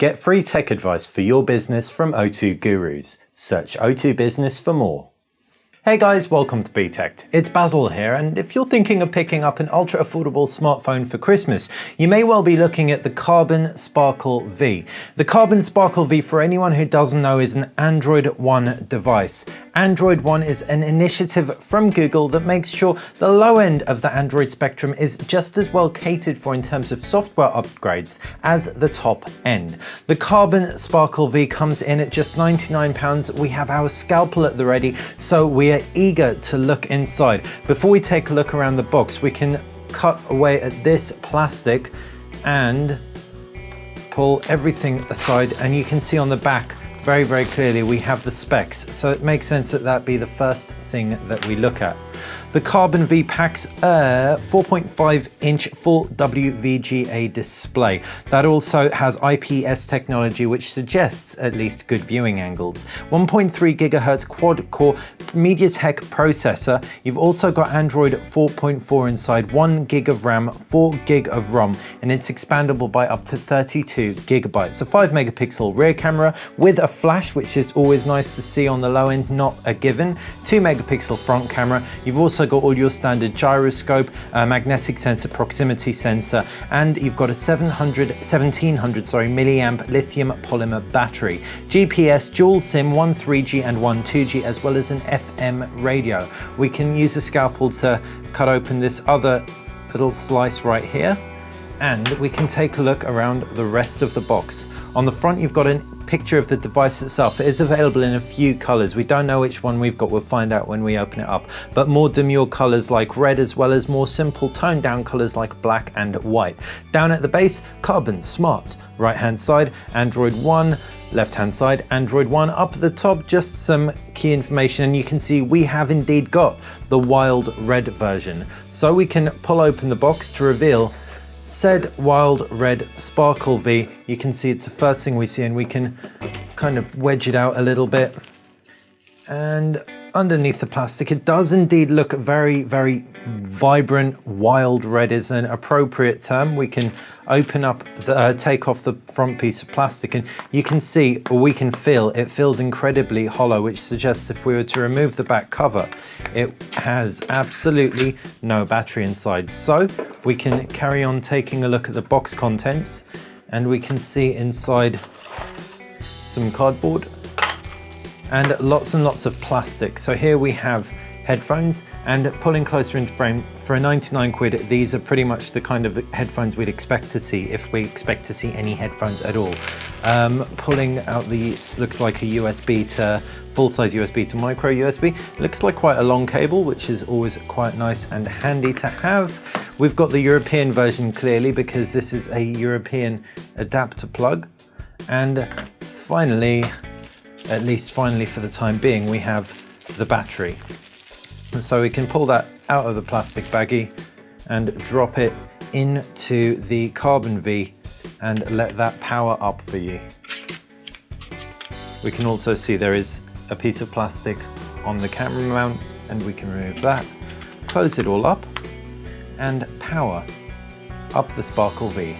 Get free tech advice for your business from O2 Gurus. Search O2 Business for more. Hey guys, welcome to BTech. It's Basil here, and if you're thinking of picking up an ultra affordable smartphone for Christmas, you may well be looking at the Karbonn Sparkle V. The Karbonn Sparkle V, for anyone who doesn't know, is an Android One device. Android One is an initiative from Google that makes sure the low end of the Android spectrum is just as well catered for in terms of software upgrades as the top end. The Karbonn Sparkle V comes in at just £99. We have our scalpel at the ready, so we are eager to look inside. Before we take a look around the box, we can cut away at this plastic and pull everything aside, and you can see on the back very clearly we have the specs, so it makes sense that that be the first thing that we look at. The Karbonn V packs a 4.5-inch full WVGA display. That also has IPS technology, which suggests at least good viewing angles. 1.3 GHz quad-core MediaTek processor. You've also got Android 4.4 inside, 1 gig of RAM, 4 gig of ROM, and it's expandable by up to 32 gigabytes. A 5 megapixel rear camera with a flash, which is always nice to see on the low end, not a given. 2 megapixel front camera. You've also got all your standard gyroscope, magnetic sensor, proximity sensor, and you've got a 1700 milliamp lithium polymer battery. GPS, dual SIM, one 3G and one 2G, as well as an FM radio. We can use a scalpel to cut open this other little slice right here, and we can take a look around the rest of the box. On the front, you've got a picture of the device itself. It is available in a few colors. We don't know which one we've got. We'll find out when we open it up. But more demure colors like red, as well as more simple toned down colors like black and white. Down at the base, Karbonn Smart. Right hand side, Android One. Left hand side, Android One. Up at the top, just some key information, and you can see we have indeed got the wild red version. So we can pull open the box to reveal said wild red Sparkle V. You can see it's the first thing we see, and we can kind of wedge it out a little bit. And underneath the plastic, it does indeed look very vibrant. Wild red is an appropriate term. We can open up take off the front piece of plastic, and you can see, or we can feel, it feels incredibly hollow, which suggests if we were to remove the back cover, it has absolutely no battery inside. So we can carry on taking a look at the box contents, and we can see inside some cardboard and lots of plastic. So here we have headphones, and pulling closer into frame, for a 99 quid, these are pretty much the kind of headphones we'd expect to see, if we expect to see any headphones at all. Pulling out these, looks like a USB to full-size USB to micro USB. Looks like quite a long cable, which is always quite nice and handy to have. We've got the European version clearly, because this is a European adapter plug. And finally, at least finally for the time being, we have the battery. So we can pull that out of the plastic baggie and drop it into the Karbonn V and let that power up for you. We can also see there is a piece of plastic on the camera mount, and we can remove that, close it all up, and power up the Sparkle V.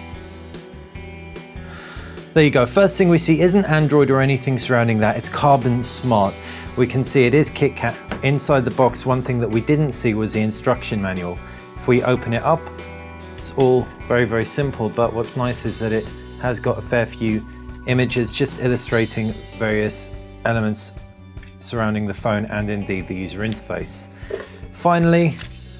There you go. First thing we see isn't Android or anything surrounding that, it's Karbonn Smart. We can see it is KitKat. Inside the box, one thing that we didn't see was the instruction manual. If we open it up, it's all very simple, but what's nice is that it has got a fair few images just illustrating various elements surrounding the phone and indeed the user interface. Finally,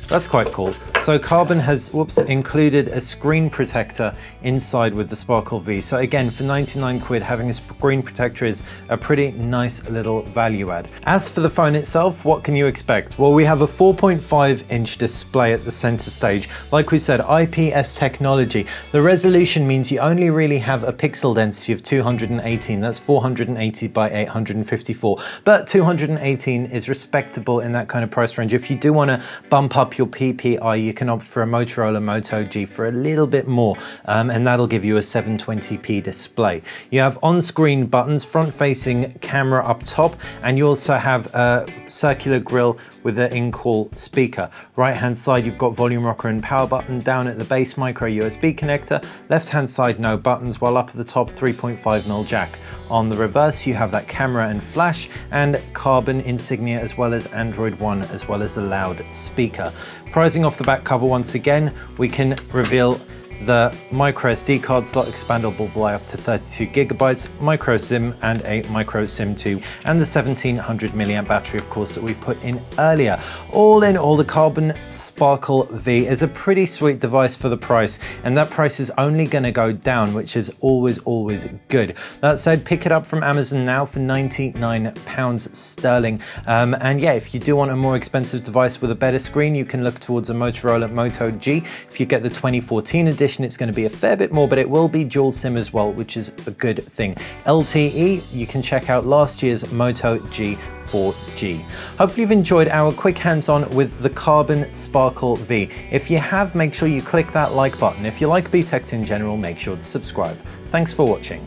that's quite cool. So Karbonn has included a screen protector inside with the Sparkle V. So again, for 99 quid, having a screen protector is a pretty nice little value add. As for the phone itself, what can you expect? Well, we have a 4.5-inch display at the center stage. Like we said, IPS technology. The resolution means you only really have a pixel density of 218. That's 480 by 854. But 218 is respectable in that kind of price range. If you do want to bump up your your PPI, you can opt for a Motorola Moto G for a little bit more, and that'll give you a 720p display. You have on-screen buttons, front-facing camera up top, and you also have a circular grille with an in-call speaker. Right-hand side, you've got volume rocker and power button. Down at the base, micro USB connector. Left-hand side, no buttons, while up at the top, 3.5mm jack. On the reverse, you have that camera and flash and Karbonn insignia, as well as Android One, as well as a loudspeaker. Prizing off the back cover once again, we can reveal the micro SD card slot, expandable by up to 32GB, micro SIM and a micro SIM 2, and the 1700 mAh battery, of course, that we put in earlier. All in all, the Karbonn Sparkle V is a pretty sweet device for the price, and that price is only going to go down, which is always good. That said, pick it up from Amazon now for £99 sterling. And yeah, if you do want a more expensive device with a better screen, you can look towards a Motorola Moto G. If you get the 2014 edition, it's going to be a fair bit more, but it will be dual SIM as well, which is a good thing. LTE, you can check out last year's Moto G 4G. Hopefully you've enjoyed our quick hands-on with the Karbonn Sparkle V. If you have, make sure you click that like button. If you like BTech in general, make sure to subscribe. Thanks for watching.